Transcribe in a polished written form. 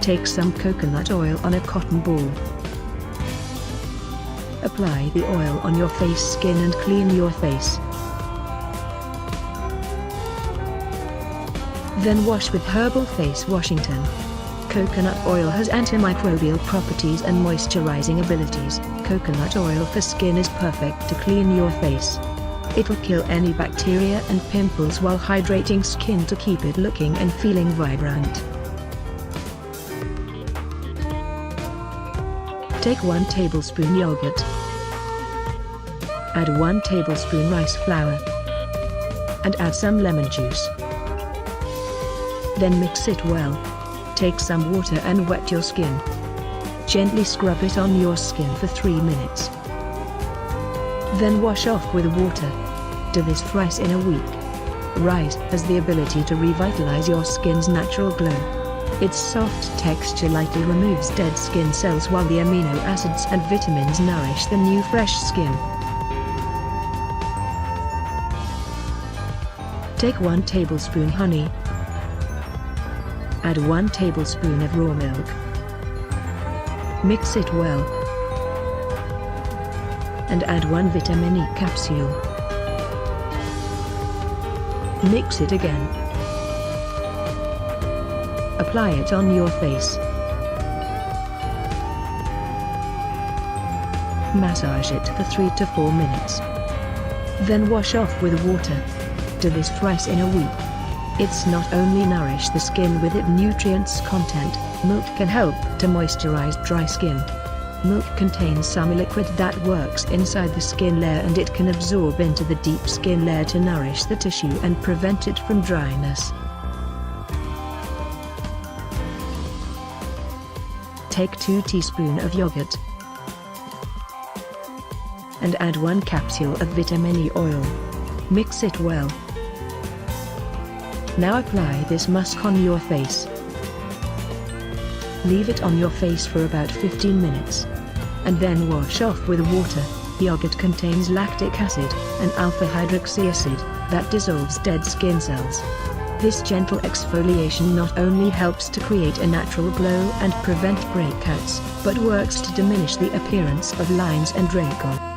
Take some coconut oil on a cotton ball. Apply the oil on your face skin and clean your face. Then wash with Herbal Face Washington. Coconut oil has antimicrobial properties and moisturizing abilities. Coconut oil for skin is perfect to clean your face. It'll kill any bacteria and pimples while hydrating skin to keep it looking and feeling vibrant. Take 1 tablespoon yogurt. Add 1 tablespoon rice flour. And add some lemon juice. Then mix it well. Take some water and wet your skin. Gently scrub it on your skin for 3 minutes. Then wash off with water. Do this thrice in a week. Rice has the ability to revitalize your skin's natural glow. Its soft texture lightly removes dead skin cells while the amino acids and vitamins nourish the new fresh skin. Take 1 tablespoon honey. Add 1 tablespoon of raw milk. Mix it well. And add 1 vitamin E capsule. Mix it again. Apply it on your face. Massage it for 3 to 4 minutes. Then wash off with water. Do this thrice in a week. It's not only nourish the skin with its nutrients content, milk can help to moisturize dry skin. Milk contains some liquid that works inside the skin layer and it can absorb into the deep skin layer to nourish the tissue and prevent it from dryness. Take 2 teaspoons of yogurt and add 1 capsule of vitamin E oil. Mix it well. Now apply this mask on your face. Leave it on your face for about 15 minutes. And then wash off with water. Yogurt contains lactic acid, an alpha-hydroxy acid, that dissolves dead skin cells. This gentle exfoliation not only helps to create a natural glow and prevent breakouts, but works to diminish the appearance of lines and wrinkles.